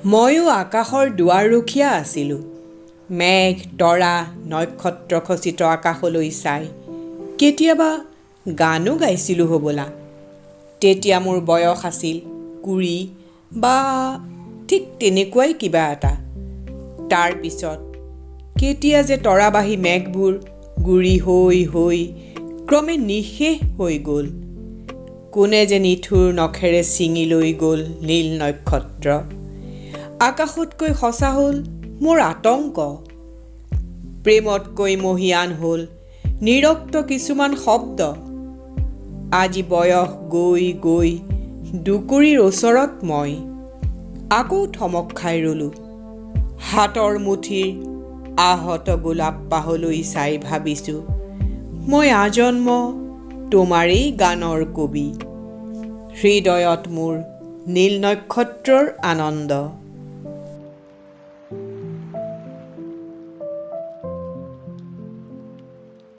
ময়ো আকাশৰ দুৱাৰ ৰখীয়া আছিলোঁ। মেঘ, তৰা, নক্ষত্ৰ খচিত আকাশলৈ চাই কেতিয়াবা গানো গাইছিলোঁ হ'বলা। তেতিয়া মোৰ বয়স আছিল 20 বা ঠিক তেনেকুৱাই কিবা এটা। তাৰ পিছত কেতিয়া যে তৰাবাহী মেঘবোৰ গুৰি হৈ হৈ ক্ৰমে নিঃশেষ হৈ গ'ল। কোনে যে নিঠুৰ নখেৰে ছিঙি লৈ গ'ল নীল নক্ষত্ৰ। আকাশতকৈ সঁচা হ'ল মোৰ আতংক। প্ৰেমতকৈ মহীয়ান হ'ল নিৰক্ত কিছুমান শব্দ। আজি বয়স গৈ গৈ দুকুৰিৰ ওচৰত মই আকৌ থমক খাই ৰ'লোঁ। হাতৰ মুঠিৰ আহত গোলাপ পাহলৈ চাই ভাবিছোঁ মই আজন্ম তোমাৰেই গানৰ কবি। হৃদয়ত মোৰ নীল নক্ষত্ৰৰ আনন্দ।